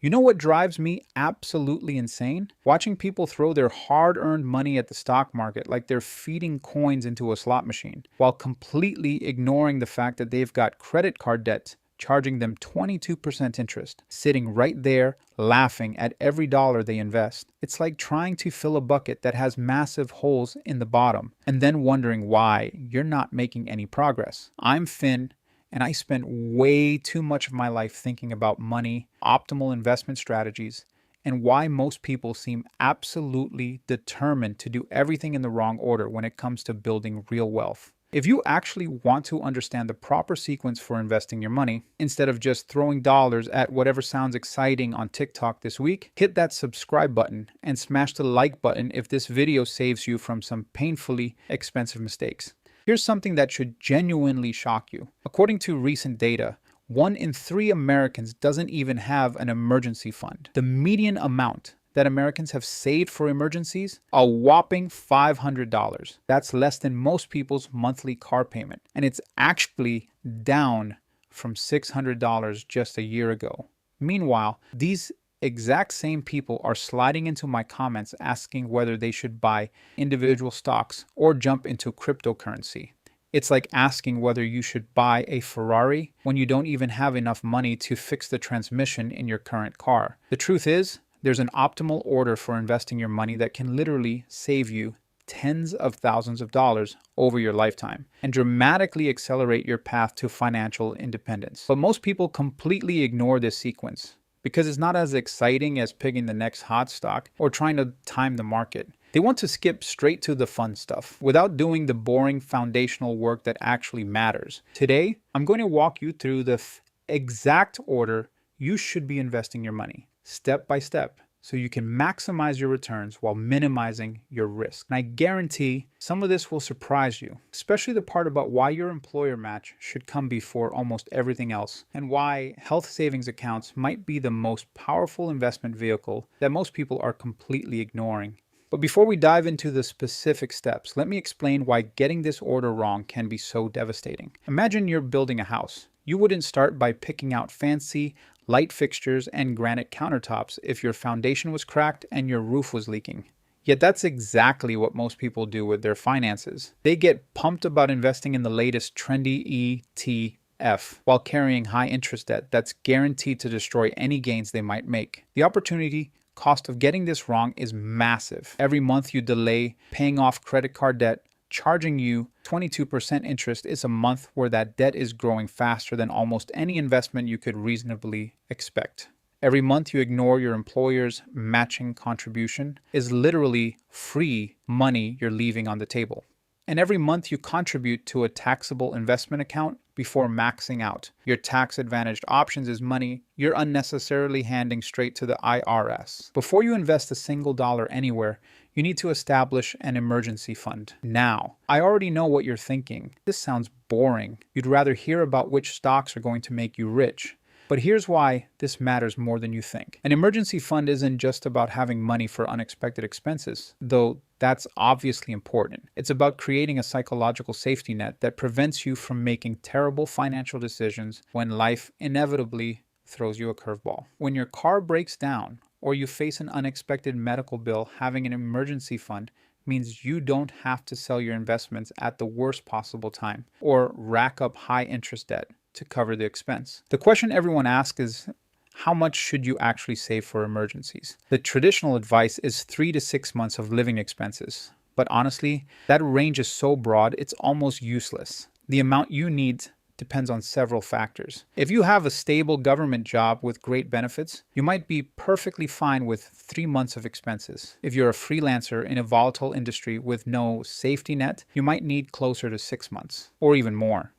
You know what drives me absolutely insane? Watching people throw their hard-earned money at the stock market like they're feeding coins into a slot machine, while completely ignoring the fact that they've got credit card debts charging them 22% interest, sitting right there laughing at every dollar they invest. It's like trying to fill a bucket that has massive holes in the bottom and then wondering why you're not making any progress. I'm Finn, and I spent way too much of my life thinking about money, optimal investment strategies, and why most people seem absolutely determined to do everything in the wrong order when it comes to building real wealth. If you actually want to understand the proper sequence for investing your money, instead of just throwing dollars at whatever sounds exciting on TikTok this week, hit that subscribe button and smash the like button if this video saves you from some painfully expensive mistakes. Here's something that should genuinely shock you. According to recent data, 1 in 3 Americans doesn't even have an emergency fund. The median amount that Americans have saved for emergencies? A whopping $500. That's less than most people's monthly car payment. And it's actually down from $600 just a year ago. Meanwhile, these exact same people are sliding into my comments asking whether they should buy individual stocks or jump into cryptocurrency. It's like asking whether you should buy a Ferrari when you don't even have enough money to fix the transmission in your current car. The truth is, there's an optimal order for investing your money that can literally save you tens of thousands of dollars over your lifetime and dramatically accelerate your path to financial independence. But most people completely ignore this sequence because it's not as exciting as picking the next hot stock or trying to time the market. They want to skip straight to the fun stuff without doing the boring foundational work that actually matters. Today, I'm going to walk you through the exact order you should be investing your money, step by step, so you can maximize your returns while minimizing your risk. And I guarantee some of this will surprise you, especially the part about why your employer match should come before almost everything else, and why health savings accounts might be the most powerful investment vehicle that most people are completely ignoring. But before we dive into the specific steps, let me explain why getting this order wrong can be so devastating. Imagine you're building a house. You wouldn't start by picking out fancy light fixtures and granite countertops if your foundation was cracked and your roof was leaking. Yet that's exactly what most people do with their finances. They get pumped about investing in the latest trendy ETF while carrying high interest debt that's guaranteed to destroy any gains they might make. The opportunity cost of getting this wrong is massive. Every month you delay paying off credit card debt, charging you 22% interest is a month where that debt is growing faster than almost any investment you could reasonably expect. Every month you ignore your employer's matching contribution is literally free money you're leaving on the table. And every month you contribute to a taxable investment account before maxing out. Your tax-advantaged options is money you're unnecessarily handing straight to the IRS. Before you invest a single dollar anywhere, you need to establish an emergency fund. Now, I already know what you're thinking. This sounds boring. You'd rather hear about which stocks are going to make you rich. But here's why this matters more than you think. An emergency fund isn't just about having money for unexpected expenses, though that's obviously important. It's about creating a psychological safety net that prevents you from making terrible financial decisions when life inevitably throws you a curveball. When your car breaks down or you face an unexpected medical bill, having an emergency fund means you don't have to sell your investments at the worst possible time or rack up high interest debt to cover the expense. The question everyone asks is, how much should you actually save for emergencies? The traditional advice is 3 to 6 months of living expenses. But honestly, that range is so broad, it's almost useless. The amount you need depends on several factors. If you have a stable government job with great benefits, you might be perfectly fine with 3 months of expenses. If you're a freelancer in a volatile industry with no safety net, you might need closer to 6 months, or even more.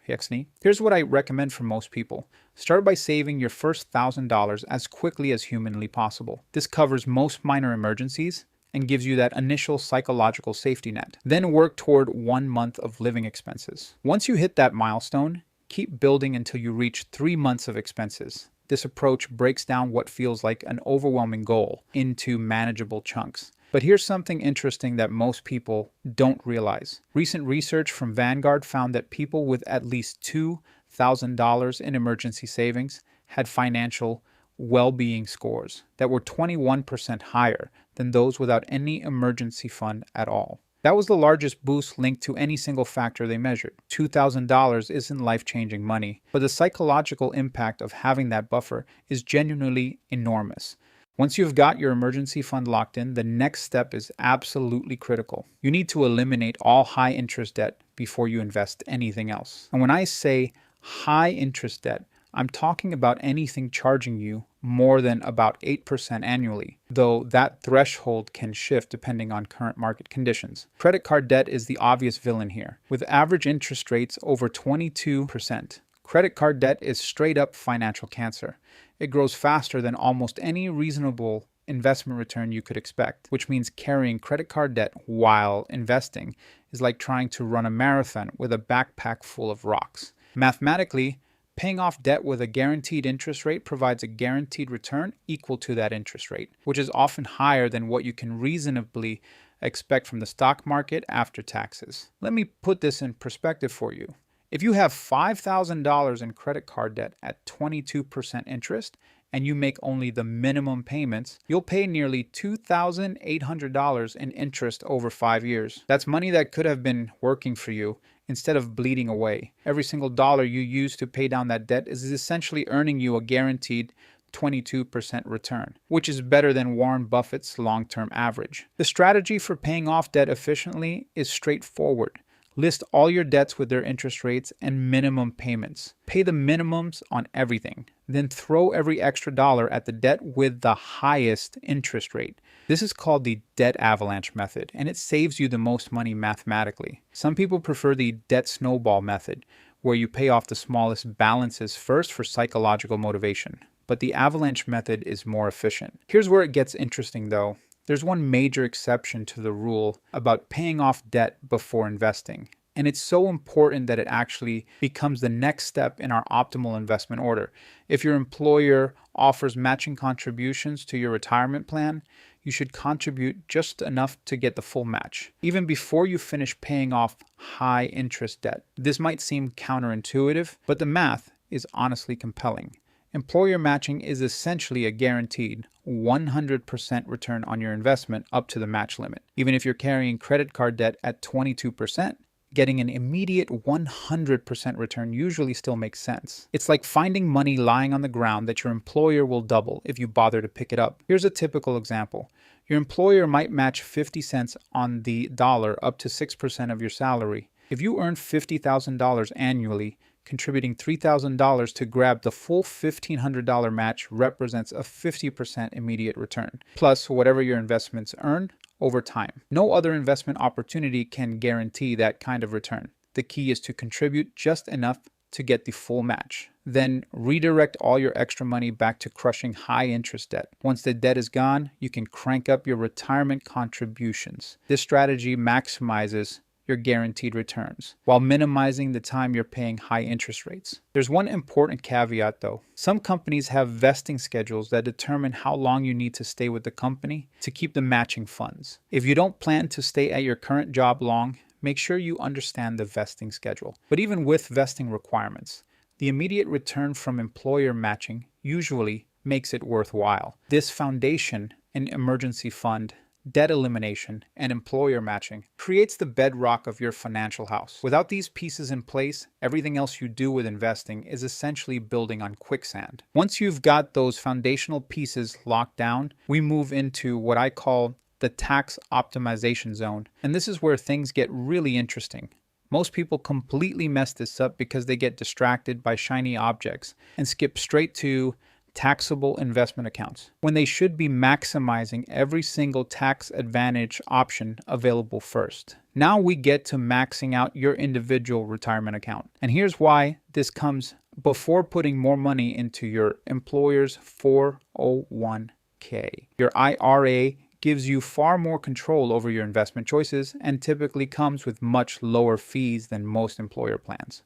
Here's what I recommend for most people. Start by saving your first $1,000 as quickly as humanly possible. This covers most minor emergencies and gives you that initial psychological safety net. Then work toward 1 month of living expenses. Once you hit that milestone, keep building until you reach 3 months of expenses. This approach breaks down what feels like an overwhelming goal into manageable chunks. But here's something interesting that most people don't realize. Recent research from Vanguard found that people with at least $2,000 in emergency savings had financial well-being scores that were 21% higher than those without any emergency fund at all. That was the largest boost linked to any single factor they measured. $2,000 isn't life-changing money, but the psychological impact of having that buffer is genuinely enormous. Once you've got your emergency fund locked in, the next step is absolutely critical. You need to eliminate all high interest debt before you invest anything else. And when I say high interest debt, I'm talking about anything charging you more than about 8% annually, though that threshold can shift depending on current market conditions. Credit card debt is the obvious villain here. With average interest rates over 22%, credit card debt is straight up financial cancer. It grows faster than almost any reasonable investment return you could expect, which means carrying credit card debt while investing is like trying to run a marathon with a backpack full of rocks. Mathematically, paying off debt with a guaranteed interest rate provides a guaranteed return equal to that interest rate, which is often higher than what you can reasonably expect from the stock market after taxes. Let me put this in perspective for you. If you have $5,000 in credit card debt at 22% interest and you make only the minimum payments, you'll pay nearly $2,800 in interest over 5 years. That's money that could have been working for you instead of bleeding away. Every single dollar you use to pay down that debt is essentially earning you a guaranteed 22% return, which is better than Warren Buffett's long-term average. The strategy for paying off debt efficiently is straightforward. List all your debts with their interest rates and minimum payments. Pay the minimums on everything. Then throw every extra dollar at the debt with the highest interest rate. This is called the debt avalanche method, and it saves you the most money mathematically. Some people prefer the debt snowball method, where you pay off the smallest balances first for psychological motivation. But the avalanche method is more efficient. Here's where it gets interesting though. There's one major exception to the rule about paying off debt before investing. And it's so important that it actually becomes the next step in our optimal investment order. If your employer offers matching contributions to your retirement plan, you should contribute just enough to get the full match, even before you finish paying off high interest debt. This might seem counterintuitive, but the math is honestly compelling. Employer matching is essentially a guaranteed 100% return on your investment up to the match limit. Even if you're carrying credit card debt at 22%, getting an immediate 100% return usually still makes sense. It's like finding money lying on the ground that your employer will double if you bother to pick it up. Here's a typical example. Your employer might match 50 cents on the dollar up to 6% of your salary. If you earn $50,000 annually, contributing $3,000 to grab the full $1,500 match represents a 50% immediate return, plus whatever your investments earn over time. No other investment opportunity can guarantee that kind of return. The key is to contribute just enough to get the full match. Then redirect all your extra money back to crushing high interest debt. Once the debt is gone, you can crank up your retirement contributions. This strategy maximizes your guaranteed returns while minimizing the time you're paying high interest rates. There's one important caveat though. Some companies have vesting schedules that determine how long you need to stay with the company to keep the matching funds. If you don't plan to stay at your current job long, make sure you understand the vesting schedule. But even with vesting requirements, the immediate return from employer matching usually makes it worthwhile. This foundation, an emergency fund, debt elimination, and employer matching creates the bedrock of your financial house. Without these pieces in place, everything else you do with investing is essentially building on quicksand. Once you've got those foundational pieces locked down, we move into what I call the tax optimization zone. And this is where things get really interesting. Most people completely mess this up because they get distracted by shiny objects and skip straight to taxable investment accounts when they should be maximizing every single tax advantage option available first. Now we get to maxing out your individual retirement account. And here's why this comes before putting more money into your employer's 401k. Your IRA gives you far more control over your investment choices and typically comes with much lower fees than most employer plans.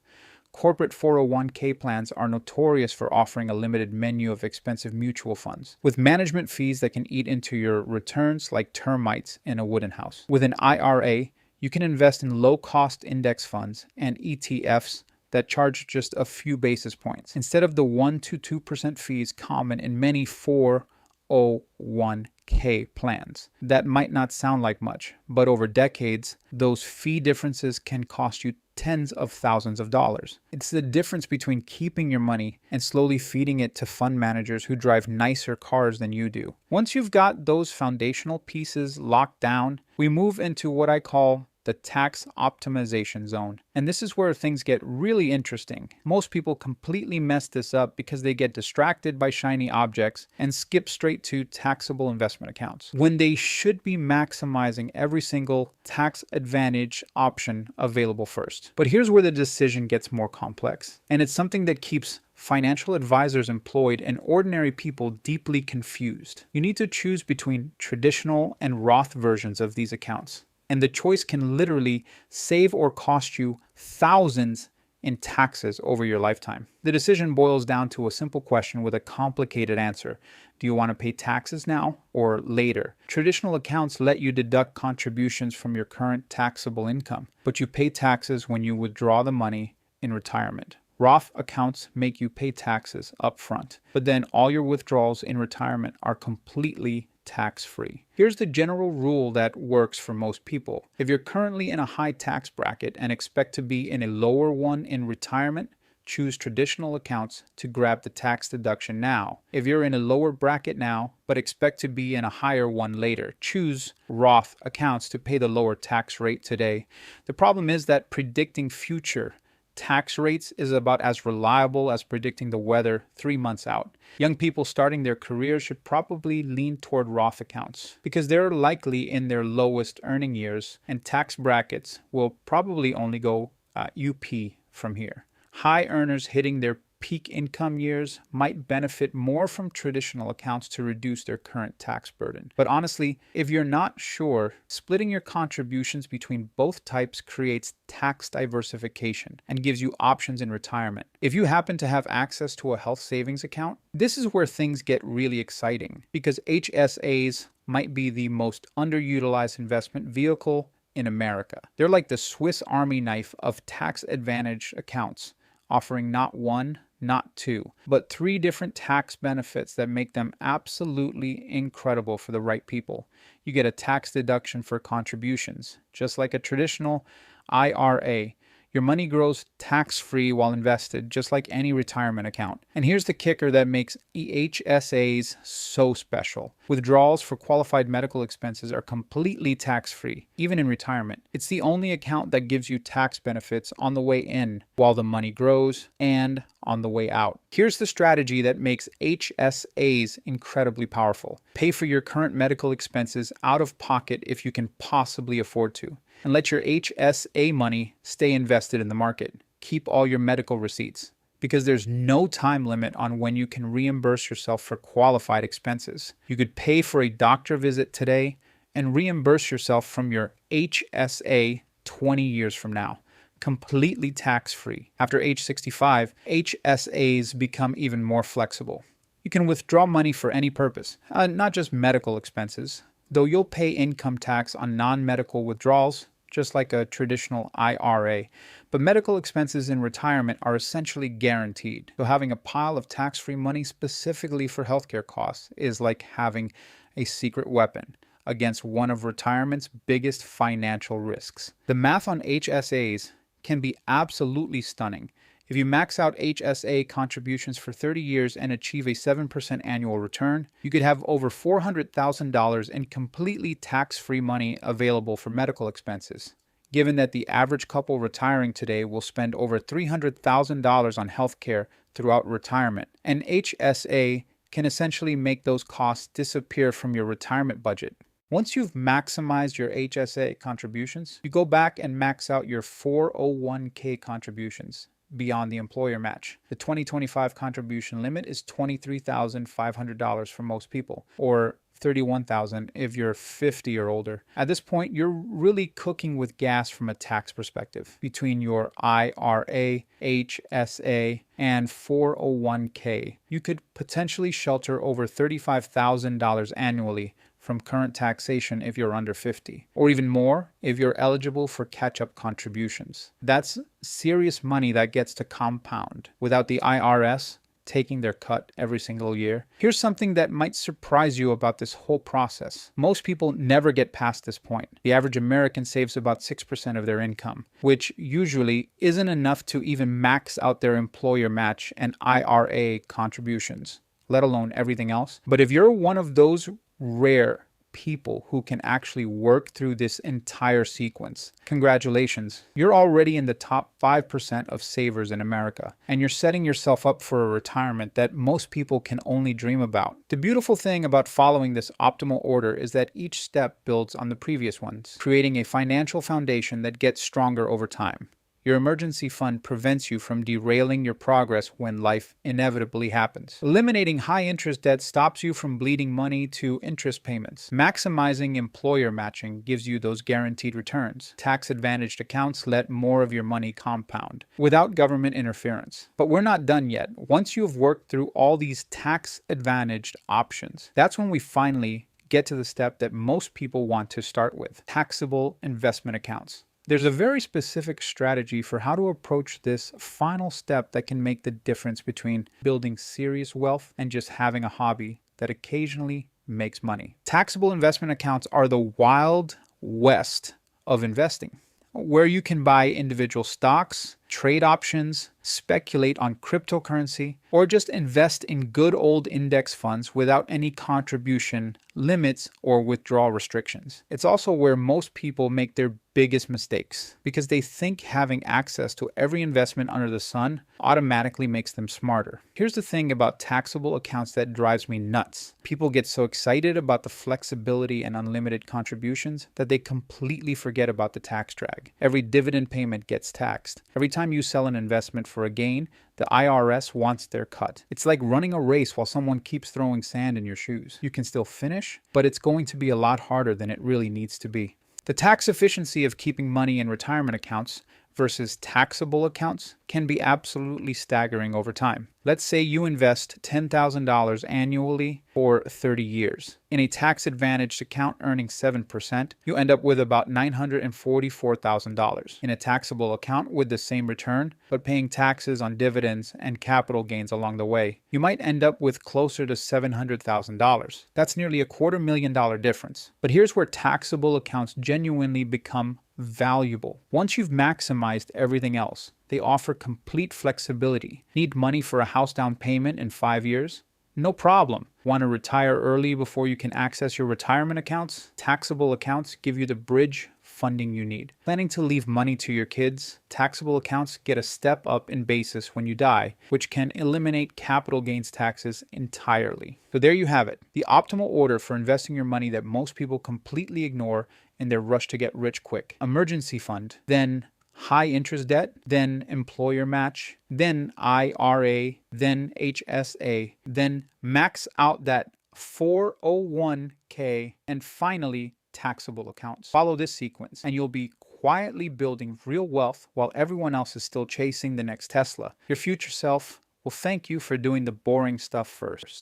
Corporate 401k plans are notorious for offering a limited menu of expensive mutual funds, with management fees that can eat into your returns like termites in a wooden house. With an IRA, you can invest in low-cost index funds and ETFs that charge just a few basis points instead of the 1 to 2% fees common in many 401k plans. That might not sound like much, but over decades, those fee differences can cost you tens of thousands of dollars. It's the difference between keeping your money and slowly feeding it to fund managers who drive nicer cars than you do. Once you've got those foundational pieces locked down, we move into what I call the tax optimization zone. And this is where things get really interesting. Most people completely mess this up because they get distracted by shiny objects and skip straight to taxable investment accounts, when they should be maximizing every single tax advantage option available first. But here's where the decision gets more complex, and it's something that keeps financial advisors employed and ordinary people deeply confused. You need to choose between traditional and Roth versions of these accounts, and the choice can literally save or cost you thousands in taxes over your lifetime. The decision boils down to a simple question with a complicated answer. Do you want to pay taxes now or later? Traditional accounts let you deduct contributions from your current taxable income, but you pay taxes when you withdraw the money in retirement. Roth accounts make you pay taxes up front, but then all your withdrawals in retirement are completely tax-free. Here's the general rule that works for most people. If you're currently in a high tax bracket and expect to be in a lower one in retirement, choose traditional accounts to grab the tax deduction now. If you're in a lower bracket now, but expect to be in a higher one later, choose Roth accounts to pay the lower tax rate today. The problem is that predicting future tax rates is about as reliable as predicting the weather 3 months out. Young people starting their careers should probably lean toward Roth accounts because they're likely in their lowest earning years, and tax brackets will probably only go UP from here. High earners hitting their peak income years might benefit more from traditional accounts to reduce their current tax burden. But honestly, if you're not sure, splitting your contributions between both types creates tax diversification and gives you options in retirement. If you happen to have access to a health savings account, this is where things get really exciting because HSAs might be the most underutilized investment vehicle in America. They're like the Swiss Army knife of tax advantage accounts, offering not one, not two, but 3 different tax benefits that make them absolutely incredible for the right people. You get a tax deduction for contributions, just like a traditional IRA. Your money grows tax-free while invested, just like any retirement account. And here's the kicker that makes HSAs so special. Withdrawals for qualified medical expenses are completely tax-free, even in retirement. It's the only account that gives you tax benefits on the way in while the money grows and on the way out. Here's the strategy that makes HSAs incredibly powerful. Pay for your current medical expenses out of pocket if you can possibly afford to, and let your HSA money stay invested in the market. Keep all your medical receipts, because there's no time limit on when you can reimburse yourself for qualified expenses. You could pay for a doctor visit today and reimburse yourself from your HSA 20 years from now, completely tax-free. After age 65, HSAs become even more flexible. You can withdraw money for any purpose, not just medical expenses, though you'll pay income tax on non-medical withdrawals, just like a traditional IRA. But medical expenses in retirement are essentially guaranteed. So having a pile of tax-free money specifically for healthcare costs is like having a secret weapon against one of retirement's biggest financial risks. The math on HSAs can be absolutely stunning. If you max out HSA contributions for 30 years and achieve a 7% annual return, you could have over $400,000 in completely tax-free money available for medical expenses. Given that the average couple retiring today will spend over $300,000 on healthcare throughout retirement, an HSA can essentially make those costs disappear from your retirement budget. Once you've maximized your HSA contributions, you go back and max out your 401k contributions beyond the employer match. The 2025 contribution limit is $23,500 for most people, or $31,000 if you're 50 or older. At this point, you're really cooking with gas from a tax perspective. Between your IRA, HSA, and 401k, you could potentially shelter over $35,000 annually from current taxation if you're under 50, or even more if you're eligible for catch-up contributions. That's serious money that gets to compound without the IRS taking their cut every single year. Here's something that might surprise you about this whole process. Most people never get past this point. The average American saves about 6% of their income, which usually isn't enough to even max out their employer match and IRA contributions, let alone everything else. But if you're one of those rare people who can actually work through this entire sequence, congratulations. You're already in the top 5% of savers in America, and you're setting yourself up for a retirement that most people can only dream about. The beautiful thing about following this optimal order is that each step builds on the previous ones, creating a financial foundation that gets stronger over time. Your emergency fund prevents you from derailing your progress when life inevitably happens. Eliminating high-interest debt stops you from bleeding money to interest payments. Maximizing employer matching gives you those guaranteed returns. Tax-advantaged accounts let more of your money compound without government interference. But we're not done yet. Once you've worked through all these tax-advantaged options, that's when we finally get to the step that most people want to start with: taxable investment accounts. There's a very specific strategy for how to approach this final step that can make the difference between building serious wealth and just having a hobby that occasionally makes money. Taxable investment accounts are the wild west of investing, where you can buy individual stocks, trade options, speculate on cryptocurrency, or just invest in good old index funds without any contribution limits or withdrawal restrictions. It's also where most people make their biggest mistakes because they think having access to every investment under the sun automatically makes them smarter. Here's the thing about taxable accounts that drives me nuts. People get so excited about the flexibility and unlimited contributions that they completely forget about the tax drag. Every dividend payment gets taxed. Every time you sell an investment for a gain, the IRS wants their cut. It's like running a race while someone keeps throwing sand in your shoes. You can still finish, but it's going to be a lot harder than it really needs to be. The tax efficiency of keeping money in retirement accounts versus taxable accounts can be absolutely staggering over time. Let's say you invest $10,000 annually for 30 years. In a tax-advantaged account earning 7%, you end up with about $944,000. In a taxable account with the same return, but paying taxes on dividends and capital gains along the way, you might end up with closer to $700,000. That's nearly $250,000 difference. But here's where taxable accounts genuinely become valuable. Once you've maximized everything else, they offer complete flexibility. Need money for a house down payment in 5 years? No problem. Want to retire early before you can access your retirement accounts? Taxable accounts give you the bridge funding you need. Planning to leave money to your kids? Taxable accounts get a step up in basis when you die, which can eliminate capital gains taxes entirely. So there you have it, the optimal order for investing your money that most people completely ignore in their rush to get rich quick. Emergency fund, then high interest debt, then employer match, then IRA, then HSA, then max out that 401k, and finally taxable accounts. Follow this sequence and you'll be quietly building real wealth while everyone else is still chasing the next Tesla. Your future self will thank you for doing the boring stuff first.